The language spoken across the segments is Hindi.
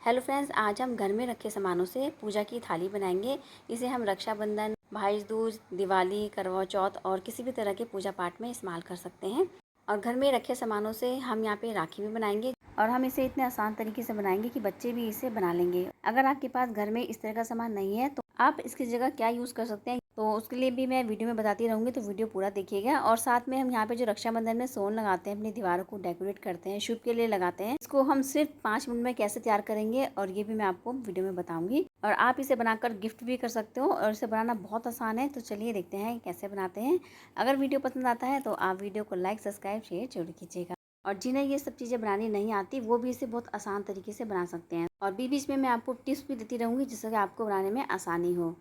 हेलो फ्रेंड्स, आज हम घर में रखे सामानों से पूजा की थाली बनाएंगे। इसे हम रक्षाबंधन, भाई दूज, दिवाली, करवा चौथ और किसी भी तरह के पूजा पाठ में इस्तेमाल कर सकते हैं। और घर में रखे सामानों से हम यहाँ पे राखी भी बनाएंगे और हम इसे इतने आसान तरीके से बनाएंगे कि बच्चे भी इसे बना लेंगे। अगर आपके पास घर में इस तरह का सामान नहीं है तो आप इसकी जगह क्या यूज़ कर सकते हैं, तो उसके लिए भी मैं वीडियो में बताती रहूँगी, तो वीडियो पूरा देखिएगा। और साथ में हम यहाँ पे जो रक्षाबंधन में सोन लगाते हैं, अपनी दीवारों को डेकोरेट करते हैं, शुभ के लिए लगाते हैं, इसको हम सिर्फ 5 मिनट में कैसे तैयार करेंगे और ये भी मैं आपको वीडियो में बताऊंगी। और आप इसे बनाकर गिफ्ट भी कर सकते हो और इसे बनाना बहुत आसान है। तो चलिए देखते हैं कैसे बनाते हैं। अगर वीडियो पसंद आता है तो आप वीडियो को लाइक, सब्सक्राइब, शेयर जरूर कीजिएगा। और जिन्हें ये सब चीज़ें बनानी नहीं आती वो भी इसे बहुत आसान तरीके से बना सकते हैं। और बीच में मैं आपको टिप्स भी देती रहूँगी जिससे कि आपको बनाने में आसानी हो।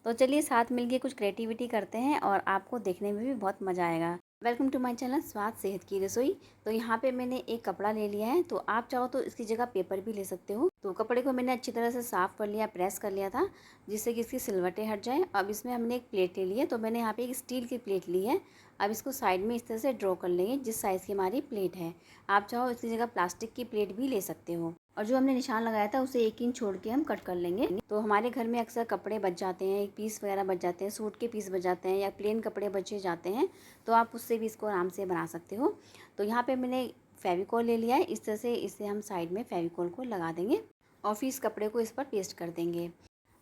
तो चलिए साथ मिलके कुछ क्रिएटिविटी करते हैं और आपको देखने में भी बहुत मज़ा आएगा। वेलकम टू माय चैनल स्वाद सेहत की रसोई। तो यहाँ पे मैंने एक कपड़ा ले लिया है, तो आप चाहो तो इसकी जगह पेपर भी ले सकते हो। तो कपड़े को मैंने अच्छी तरह से साफ़ कर लिया, प्रेस कर लिया था, जिससे कि इसकी सिलवटें हट जाएँ। अब इसमें हमने एक प्लेट ले ली है, तो मैंने यहाँ पे एक स्टील की प्लेट ली है। अब इसको साइड में इस तरह से ड्रॉ कर लेंगे जिस साइज़ की हमारी प्लेट है। आप चाहो इसकी जगह प्लास्टिक की प्लेट भी ले सकते हो। और जो हमने निशान लगाया था उसे 1 इंच छोड़ के हम कट कर लेंगे। तो हमारे घर में अक्सर कपड़े बच जाते हैं, एक पीस वगैरह बच जाते हैं, सूट के पीस बच जाते हैं या प्लेन कपड़े बचे जाते हैं, तो आप उससे भी इसको आराम से बना सकते हो। तो यहाँ पे मैंने फेविकॉल ले लिया है। इस तरह से इसे हम साइड में फेविकॉल को लगा देंगे और फिर इस कपड़े को इस पर पेस्ट कर देंगे।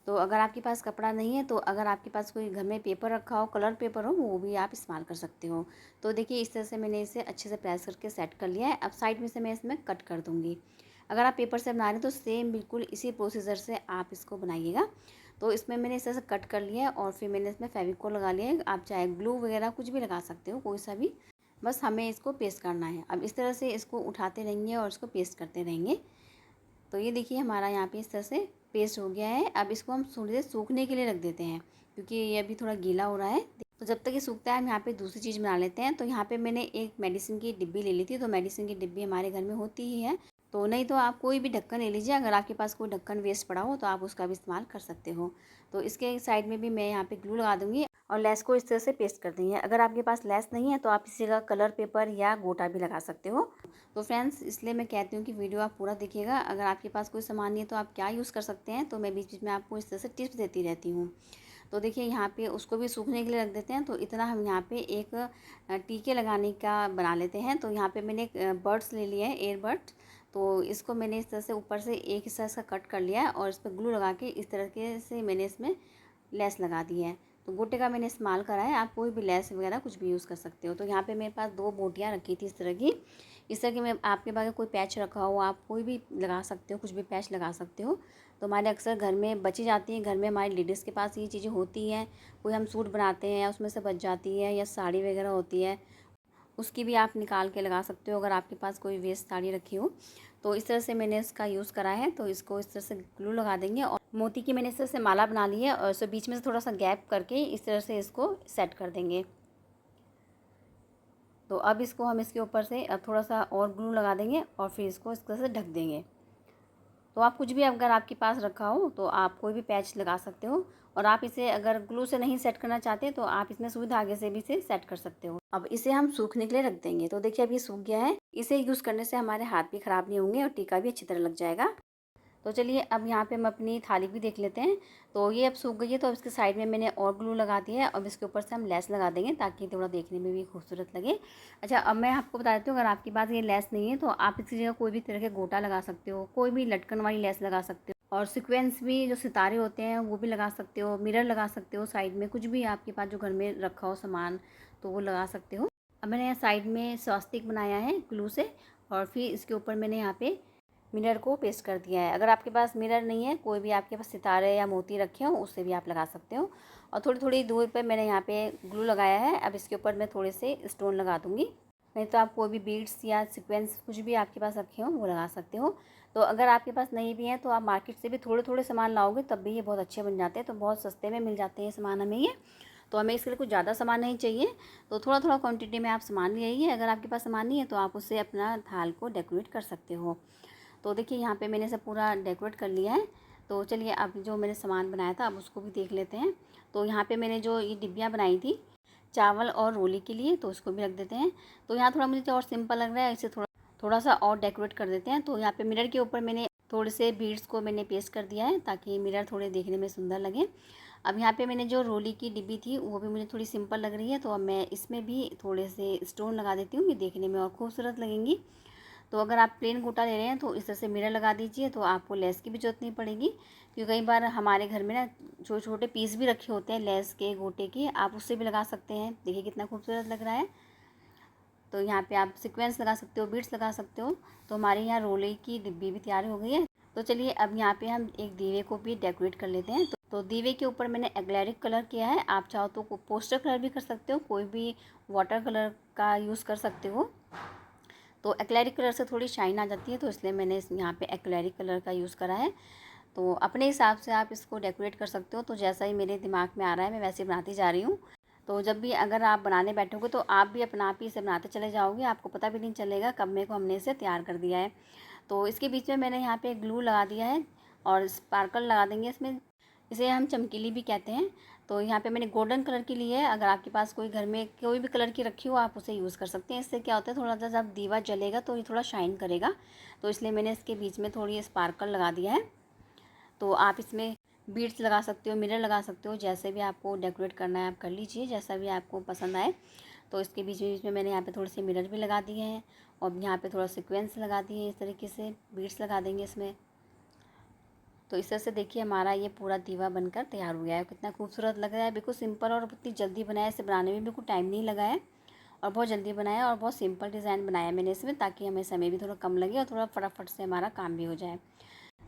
तो अगर आपके पास कपड़ा नहीं है तो अगर आपके पास कोई घर में पेपर रखा हो, कलर पेपर हो, वो भी आप इस्तेमाल कर सकते हो। तो देखिए इस तरह से मैंने इसे अच्छे से प्रेस करके सेट कर लिया है। अब साइड में से मैं इसमें कट कर दूँगी। अगर आप पेपर से बना रहे हैं तो सेम बिल्कुल इसी प्रोसीजर से आप इसको बनाइएगा। तो इसमें मैंने इस तरह से कट कर लिया है और फिर मैंने इसमें फेविकोल लगा लिया है। आप चाहे ग्लू वगैरह कुछ भी लगा सकते हो, कोई सा भी, बस हमें इसको पेस्ट करना है। अब इस तरह से इसको उठाते रहेंगे और इसको पेस्ट करते रहेंगे। तो ये देखिए हमारा यहाँ पे इस तरह से पेस्ट हो गया है। अब इसको हम थोड़ी देर सूखने के लिए रख देते हैं क्योंकि ये अभी थोड़ा गीला हो रहा है। तो जब तक ये सूखता है हम यहाँ पे दूसरी चीज़ बना लेते हैं। तो यहाँ पे मैंने एक मेडिसिन की डिब्बी ले ली थी। तो मेडिसिन की डिब्बी हमारे घर में होती ही है, तो नहीं तो आप कोई भी ढक्कन ले लीजिए। अगर आपके पास कोई ढक्कन वेस्ट पड़ा हो तो आप उसका भी इस्तेमाल कर सकते हो। तो इसके साइड में भी मैं यहाँ पे ग्लू लगा दूँगी और लेस को इस तरह से पेस्ट कर देंगे। अगर आपके पास लेस नहीं है तो आप इसी जगह कलर पेपर या गोटा भी लगा सकते हो। तो फ्रेंड्स, इसलिए मैं कहती हूँ कि वीडियो आप पूरा देखिएगा। अगर आपके पास कोई सामान नहीं है तो आप क्या यूज़ कर सकते हैं, तो मैं बीच बीच में आपको इस तरह से टिप्स देती रहती हूँ। तो देखिए यहाँ पे उसको भी सूखने के लिए रख देते हैं। तो इतना हम यहाँ पे एक टीके लगाने का बना लेते हैं। तो यहाँ पे मैंने एक बर्ड्स ले लिया है, एयरबड्स। तो इसको मैंने इस तरह से ऊपर से एक हिस्सा इसका कट कर लिया है और इस पर ग्लू लगा के इस तरह से मैंने इसमें लेस लगा दी है। तो गोटे का मैंने इस्तेमाल करा है, आप कोई भी लेस वगैरह कुछ भी यूज़ कर सकते हो। तो यहाँ पे मेरे पास 2 बोटियाँ रखी थी इस तरह की। इस तरह की मैं, आपके पास कोई पैच रखा हो आप कोई भी लगा सकते हो, कुछ भी पैच लगा सकते हो। तो हमारे अक्सर घर में बची जाती हैं, घर में हमारी लेडीज़ के पास ये चीज़ें होती हैं। कोई हम सूट बनाते हैं या उसमें से बच जाती है या साड़ी वगैरह होती है, उसकी भी आप निकाल के लगा सकते हो अगर आपके पास कोई वेस्ट साड़ी रखी हो। तो इस तरह से मैंने इसका यूज़ करा है। तो इसको इस तरह से ग्लू लगा देंगे और मोती की मैंने इस तरह से माला बना ली है और इसे बीच में से थोड़ा सा गैप करके इस तरह से इसको सेट कर देंगे। तो अब इसको हम इसके ऊपर से अब थोड़ा सा और ग्लू लगा देंगे और फिर इसको इस तरह से ढक देंगे। तो आप कुछ भी अगर आपके पास रखा हो तो आप कोई भी पैच लगा सकते हो। और आप इसे अगर ग्लू से नहीं सेट करना चाहते तो आप इसमें सुई धागे से भी इसे सेट कर सकते हो। अब इसे हम सूखने के लिए रख देंगे। तो देखिए अब ये सूख गया है। इसे यूज़ करने से हमारे हाथ भी ख़राब नहीं होंगे और टीका भी अच्छी तरह लग जाएगा। तो चलिए अब यहाँ पे हम अपनी थाली भी देख लेते हैं। तो ये अब सूख गई है। तो अब इसके साइड में मैंने और ग्लू लगा दिया है। अब इसके ऊपर से हम लेस लगा देंगे ताकि थोड़ा देखने में भी खूबसूरत लगे। अच्छा, अब मैं आपको बता देती हूँ, अगर आपके पास ये लेस नहीं है तो आप इसकी जगह कोई भी तरह के गोटा लगा सकते हो, कोई भी लटकन वाली लेस लगा सकते हो और सीक्वेंस भी, जो सितारे होते हैं वो भी लगा सकते हो, मिरर लगा सकते हो साइड में, कुछ भी आपके पास जो घर में रखा हो सामान तो वो लगा सकते हो। अब मैंने यहाँ साइड में स्वास्तिक बनाया है ग्लू से और फिर इसके ऊपर मैंने यहाँ पे मिरर को पेस्ट कर दिया है। अगर आपके पास मिरर नहीं है, कोई भी आपके पास सितारे या मोती रखे हो, उससे भी आप लगा सकते हो। और थोड़ी थोड़ी दूर पे मैंने यहाँ पे ग्लू लगाया है। अब इसके ऊपर मैं थोड़े से स्टोन लगा दूँगी, नहीं तो आप कोई भी बीड्स या सीक्वेंस कुछ भी आपके पास रखे हो वो लगा सकते हो। तो अगर आपके पास नहीं भी है तो आप मार्केट से भी थोड़े थोड़े सामान लाओगे तब भी ये बहुत अच्छे बन जाते हैं। तो बहुत सस्ते में मिल जाते हैं सामान हमें ये। तो हमें इसके लिए कुछ ज़्यादा सामान नहीं चाहिए, तो थोड़ा थोड़ा क्वांटिटी में आप सामान ले आइए। अगर आपके पास सामान नहीं है तो आप उससे अपना थाल को डेकोरेट कर सकते हो। तो देखिए यहाँ पे मैंने सब पूरा डेकोरेट कर लिया है। तो चलिए अब जो मैंने सामान बनाया था अब उसको भी देख लेते हैं। तो यहाँ पे मैंने जो ये डिब्बियाँ बनाई थी चावल और रोली के लिए, तो उसको भी रख देते हैं। तो यहाँ थोड़ा मुझे और सिंपल लग रहा है, इसे थोड़ा थोड़ा सा और डेकोरेट कर देते हैं। तो यहाँ पे मिरर के ऊपर मैंने थोड़े से बीड्स को मैंने पेस्ट कर दिया है ताकि मिरर थोड़े देखने में सुंदर लगे। अब यहाँ पे मैंने जो रोली की डिब्बी थी वो भी मुझे थोड़ी सिंपल लग रही है, तो अब मैं इसमें भी थोड़े से स्टोन लगा देती हूँ, ये देखने में और खूबसूरत लगेंगी। तो अगर आप प्लेन गोटा ले रहे हैं तो इस तरह से मिरर लगा दीजिए, तो आपको लेस की भी ज़रूरत नहीं पड़ेगी। क्योंकि कई बार हमारे घर में ना छोटे छोटे पीस भी रखे होते हैं लेस के, गोटे के, आप उससे भी लगा सकते हैं। देखिए कितना खूबसूरत लग रहा है। तो यहाँ पे आप सीक्वेंस लगा सकते हो, बीड्स लगा सकते हो। तो हमारे यहाँ रोले की डिब्बी भी तैयार हो गई है। तो चलिए अब यहाँ पे हम एक दीवे को भी डेकोरेट कर लेते हैं। तो दीवे के ऊपर मैंने एक्रेलिक कलर किया है, आप चाहो तो पोस्टर कलर भी कर सकते हो, कोई भी वाटर कलर का यूज़ कर सकते हो। तो एक्रेलिक कलर से थोड़ी शाइन आ जाती है, तो इसलिए मैंने यहाँ पे एक्रेलिक कलर का यूज़ करा है। तो अपने हिसाब से आप इसको डेकोरेट कर सकते हो। तो जैसा ही मेरे दिमाग में आ रहा है मैं वैसे बनाती जा रही हूँ। तो जब भी अगर आप बनाने बैठोगे तो आप भी अपना आप ही इसे बनाते चले जाओगे, आपको पता भी नहीं चलेगा कब में को हमने इसे तैयार कर दिया है। तो इसके बीच में मैंने यहाँ पे ग्लू लगा दिया है और स्पार्कल लगा देंगे इसमें, इसे हम चमकीली भी कहते हैं। तो यहाँ पे मैंने गोल्डन कलर की ली है, अगर आपके पास कोई घर में कोई भी कलर की रखी हो आप उसे यूज़ कर सकते हैं। इससे क्या होता है, थोड़ा सा जब दीवा जलेगा तो ये थोड़ा शाइन करेगा, तो इसलिए मैंने इसके बीच में थोड़ी स्पार्कल लगा दिया है। तो आप इसमें बीड्स लगा सकते हो, मिरर लगा सकते हो, जैसे भी आपको डेकोरेट करना है आप कर लीजिए, जैसा भी आपको पसंद आए। तो इसके बीच में मैंने यहाँ पे थोड़े से मिरर भी लगा दिए हैं और यहाँ पे थोड़ा सीक्वेंस लगा दिए हैं, इस तरीके से बीड्स लगा देंगे इसमें। तो इस तरह से देखिए हमारा ये पूरा दीवा बनकर तैयार हो गया है। कितना खूबसूरत लग रहा है, बिल्कुल सिंपल और इतनी जल्दी बनाया, इसे बनाने में बिल्कुल टाइम नहीं लगा है और बहुत जल्दी बनाया और बहुत सिंपल डिज़ाइन बनाया मैंने इसमें, ताकि हमें समय भी थोड़ा कम लगे और थोड़ा फटाफट से हमारा काम भी हो जाए।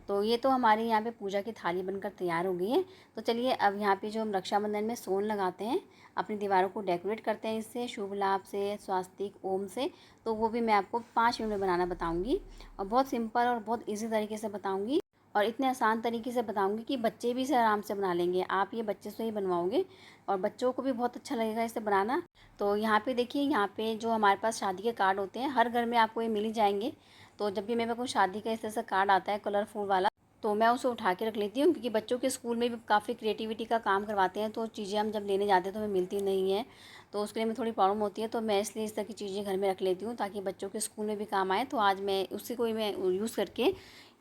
तो ये तो हमारे यहाँ पे पूजा की थाली बनकर तैयार हो गई है। तो चलिए अब यहाँ पे जो हम रक्षाबंधन में सोन लगाते हैं, अपनी दीवारों को डेकोरेट करते हैं इससे, शुभ लाभ से, स्वास्तिक, ओम से, तो वो भी मैं आपको 5 मिनट में बनाना बताऊँगी और बहुत सिंपल और बहुत ईजी तरीके से बताऊँगी और इतने आसान तरीके से बताऊँगी कि बच्चे भी इसे आराम से बना लेंगे। आप ये बच्चे से ही बनवाओगे और बच्चों को भी बहुत अच्छा लगेगा इसे बनाना। तो यहाँ पे देखिए, यहाँ पे जो हमारे पास शादी के कार्ड होते हैं, हर घर में आपको ये मिल ही जाएंगे। तो जब भी मेरे को शादी का इस तरह से कार्ड आता है कलरफुल वाला, तो मैं उसे उठा के रख लेती हूँ, क्योंकि बच्चों के स्कूल में भी काफ़ी क्रिएटिविटी का काम करवाते हैं, तो चीज़ें हम जब लेने जाते हैं तो हमें मिलती नहीं है, तो उसके लिए मैं थोड़ी प्रॉब्लम होती है। तो मैं इसलिए इस तरह की चीज़ें घर में रख लेती हूँ ताकि बच्चों के स्कूल में भी काम आए। तो आज मैं उसी को ही मैं यूज़ करके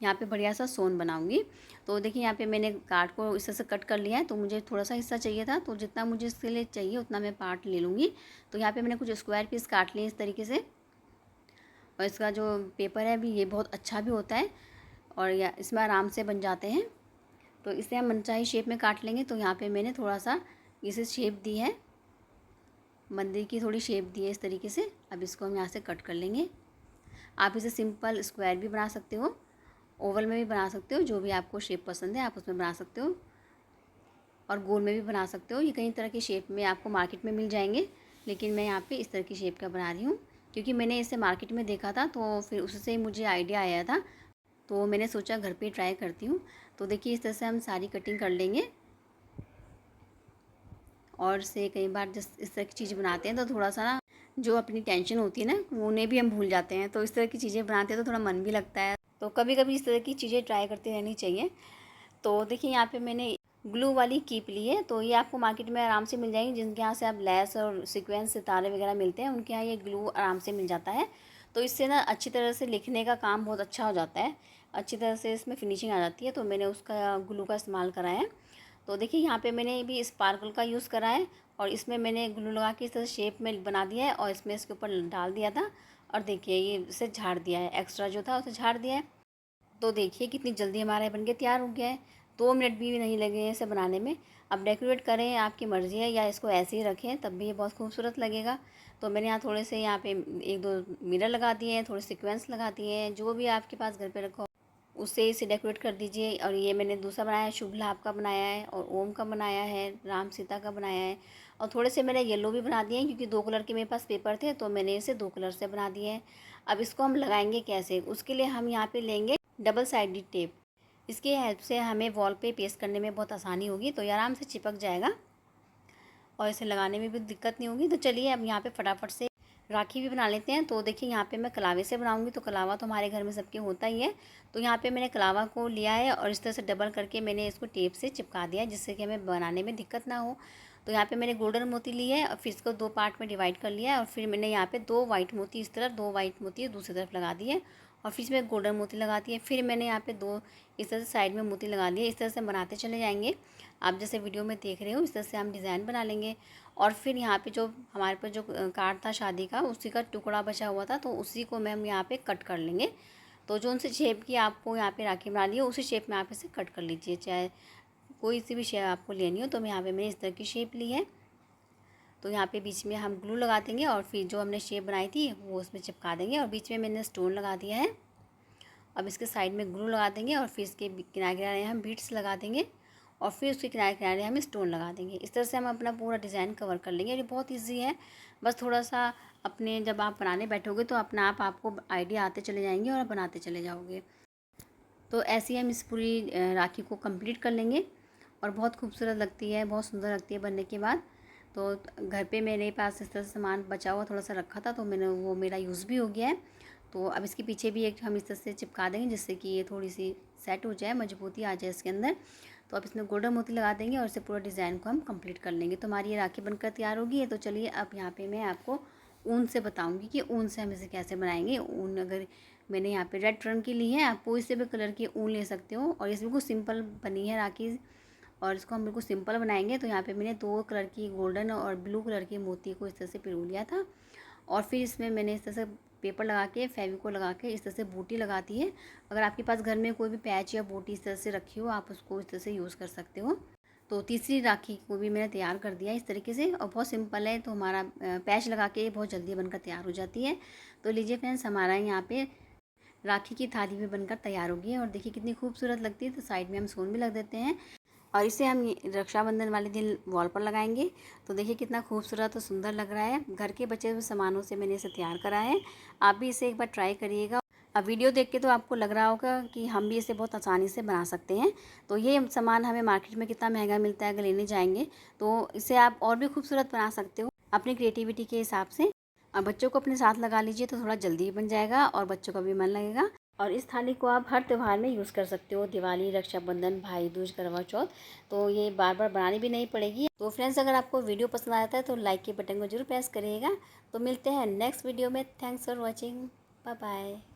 यहाँ पे बढ़िया सा सोन बनाऊँगी। तो देखिए यहाँ पे मैंने कार्ड को इस तरह से कट कर लिया है, तो मुझे थोड़ा सा हिस्सा चाहिए था, तो जितना मुझे इसके लिए चाहिए उतना मैं पार्ट ले लूँगी। तो यहाँ पे मैंने कुछ स्क्वायर पीस काट लिए इस तरीके से, और इसका जो पेपर है भी ये बहुत अच्छा भी होता है और या इसमें आराम से बन जाते हैं। तो इसे हम मनचाही शेप में काट लेंगे। तो यहाँ पे मैंने थोड़ा सा इसे शेप दी है, मंदिर की थोड़ी शेप दी है इस तरीके से। अब इसको हम यहाँ से कट कर लेंगे। आप इसे सिंपल स्क्वायर भी बना सकते हो, ओवल में भी बना सकते हो, जो भी आपको शेप पसंद है आप उसमें बना सकते हो, और गोल में भी बना सकते हो। ये कई तरह की शेप में आपको मार्केट में मिल जाएंगे, लेकिन मैं यहाँ पे इस तरह की शेप का बना रही हूँ क्योंकि मैंने इसे मार्केट में देखा था, तो फिर उससे ही मुझे आइडिया आया था, तो मैंने सोचा घर पे ट्राई करती हूँ। तो देखिए इस तरह से हम सारी कटिंग कर लेंगे। और से कई बार जिस इस तरह की चीज़ बनाते हैं तो थोड़ा सा ना जो अपनी टेंशन होती है ना उन्हें भी हम भूल जाते हैं, तो इस तरह की चीज़ें बनाते हैं तो थोड़ा मन भी लगता है। तो कभी कभी इस तरह की चीज़ें ट्राई करते रहनी चाहिए। तो देखिए यहाँ पे मैंने ग्लू वाली कीप ली है, तो ये आपको मार्केट में आराम से मिल जाएंगी। जिनके यहाँ से आप लेस और सीक्वेंस सितारे वगैरह मिलते हैं उनके यहाँ ये ग्लू आराम से मिल जाता है। तो इससे ना अच्छी तरह से लिखने का काम बहुत अच्छा हो जाता है, अच्छी तरह से इसमें फिनिशिंग आ जाती है। तो मैंने उसका ग्लू का इस्तेमाल करा है। तो देखिए यहाँ पे मैंने भी स्पार्कल का यूज़ करा है और इसमें मैंने ग्लू लगा के इस तरह शेप में बना दिया है और इसमें इसके ऊपर डाल दिया था, और देखिए ये इसे झाड़ दिया है, एक्स्ट्रा जो था उसे झाड़ दिया है। तो देखिए कितनी जल्दी हमारा बन के तैयार हो गया है, 2 मिनट भी नहीं लगे हैं इसे बनाने में। अब डेकोरेट करें आपकी मर्ज़ी है, या इसको ऐसे ही रखें तब भी ये बहुत खूबसूरत लगेगा। तो मैंने यहाँ थोड़े से यहाँ पे 1-2 मिरर लगा दिए हैं, थोड़े सीक्वेंस लगा दिए हैं, जो भी आपके पास घर पे रखो उससे इसे डेकोरेट कर दीजिए। और ये मैंने दूसरा बनाया है, शुभ लाभ का बनाया है और ओम का बनाया है, राम सीता का बनाया है, और थोड़े से मैंने येलो भी बना दिए हैं क्योंकि 2 कलर के मेरे पास पेपर थे, तो मैंने इसे 2 कलर से बना दिए हैं। अब इसको हम लगाएंगे कैसे, उसके लिए हम यहाँ पे लेंगे डबल साइडेड टेप। इसकी हेल्प से हमें वॉल पे पेस्ट करने में बहुत आसानी होगी, तो ये आराम से चिपक जाएगा और इसे लगाने में भी दिक्कत नहीं होगी। तो चलिए अब यहाँ पे फटाफट से राखी भी बना लेते हैं। तो देखिए यहाँ पे मैं कलावे से बनाऊंगी, तो कलावा तो हमारे घर में सबके होता ही है। तो यहाँ पे मैंने कलावा को लिया है और इस तरह से डबल करके मैंने इसको टेप से चिपका दिया है, जिससे कि हमें बनाने में दिक्कत ना हो। तो यहाँ पे मैंने गोल्डन मोती ली है और फिर इसको 2 पार्ट में डिवाइड कर लिया है, और फिर मैंने यहाँ पे 2 वाइट मोती इस तरफ, 2 वाइट मोती दूसरी तरफ लगा दिए, और फिर इसमें गोल्डन मोती लगा दिए। फिर मैंने यहाँ पे 2 इस तरह से साइड में मोती लगा लिए। इस तरह से बनाते चले जाएंगे। आप जैसे वीडियो में देख रहे हो इस तरह से हम डिज़ाइन बना लेंगे। और फिर यहाँ पे जो हमारे पास जो कार्ड था शादी का, उसी का टुकड़ा बचा हुआ था, तो उसी को हम यहाँ पे कट कर लेंगे। तो जो उनसे शेप की आपको यहाँ पे राखी बना ली है, उसी शेप में आप इसे कट कर लीजिए। चाहे कोई सी भी शेप आपको लेनी हो, तो यहाँ पे मैंने इस तरह की शेप ली है। तो यहाँ पे बीच में हम ग्लू लगा देंगे और फिर जो हमने शेप बनाई थी वो उसमें चिपका देंगे। और बीच में मैंने स्टोन लगा दिया है। अब इसके साइड में ग्लू लगा देंगे और फिर इसके किनारे किनारे हम बीड्स लगा देंगे और फिर उसके किनारे किनारे हम स्टोन लगा देंगे। इस तरह से हम अपना पूरा डिज़ाइन कवर कर लेंगे। ये बहुत ईजी है, बस थोड़ा सा अपने जब आप बनाने बैठोगे तो अपना आपको आइडिया आते चले जाएंगे और बनाते चले जाओगे। तो ऐसे ही हम इस पूरी राखी को कंप्लीट कर लेंगे और बहुत खूबसूरत लगती है, बहुत सुंदर लगती है बनने के बाद। तो घर पे मेरे पास इस तरह से सामान बचा हुआ थोड़ा सा रखा था, तो मैंने वो मेरा यूज़ भी हो गया है। तो अब इसके पीछे भी एक हम इस तरह से चिपका देंगे जिससे कि ये थोड़ी सी सेट हो जाए, मजबूती आ जाए इसके अंदर। तो अब इसमें गोल्डन मोती लगा देंगे और इसे पूरा डिज़ाइन को हम कंप्लीट कर लेंगे। तो हमारी ये राखी बनकर तैयार होगी है। तो चलिए अब यहाँ पे मैं आपको ऊन से बताऊँगी कि ऊन से हम इसे कैसे बनाएंगे। ऊन अगर मैंने यहाँ पे रेड रंग की ली है, आप कोई से भी कलर की ऊन ले सकते हो। और ये बिल्कुल सिंपल बनी है राखी और इसको हम बिल्कुल सिंपल बनाएंगे। तो यहाँ पे मैंने 2 कलर की गोल्डन और ब्लू कलर की मोती को इस तरह से पिरो लिया था और फिर इसमें मैंने इस तरह से पेपर लगा के फेविकोल लगा के इस तरह से बूटी लगाती है। अगर आपके पास घर में कोई भी पैच या बूटी इस तरह से रखी हो, आप उसको इस तरह से यूज़ कर सकते हो। तो तीसरी राखी को भी मैंने तैयार कर दिया इस तरीके से और बहुत सिंपल है। तो हमारा पैच लगा के बहुत जल्दी बनकर तैयार हो जाती है। तो लीजिए फ्रेंड्स, हमारा यहाँ पे राखी की थाली भी बनकर तैयार होगी है और देखिए कितनी खूबसूरत लगती है। तो साइड में हम स्टोन भी लग देते हैं और इसे हम रक्षाबंधन वाले दिन वॉल पर लगाएंगे। तो देखिए कितना खूबसूरत और सुंदर लग रहा है। घर के बचे हुए सामानों से मैंने इसे तैयार करा है। आप भी इसे एक बार ट्राई करिएगा। अब वीडियो देख के तो आपको लग रहा होगा कि हम भी इसे बहुत आसानी से बना सकते हैं। तो ये सामान हमें मार्केट में कितना महंगा मिलता है, अगर लेने जाएंगे तो इसे आप और भी खूबसूरत बना सकते हो अपनी क्रिएटिविटी के हिसाब से। और बच्चों को अपने साथ लगा लीजिए तो थोड़ा जल्दी बन जाएगा और बच्चों का भी मन लगेगा। और इस थाली को आप हर त्यौहार में यूज़ कर सकते हो, दिवाली, रक्षाबंधन, भाई दूज, करवा चौथ। तो ये बार बार बनानी भी नहीं पड़ेगी। तो फ्रेंड्स, अगर आपको वीडियो पसंद आता है तो लाइक के बटन को जरूर प्रेस करिएगा। तो मिलते हैं नेक्स्ट वीडियो में। Thanks for watching. Bye bye.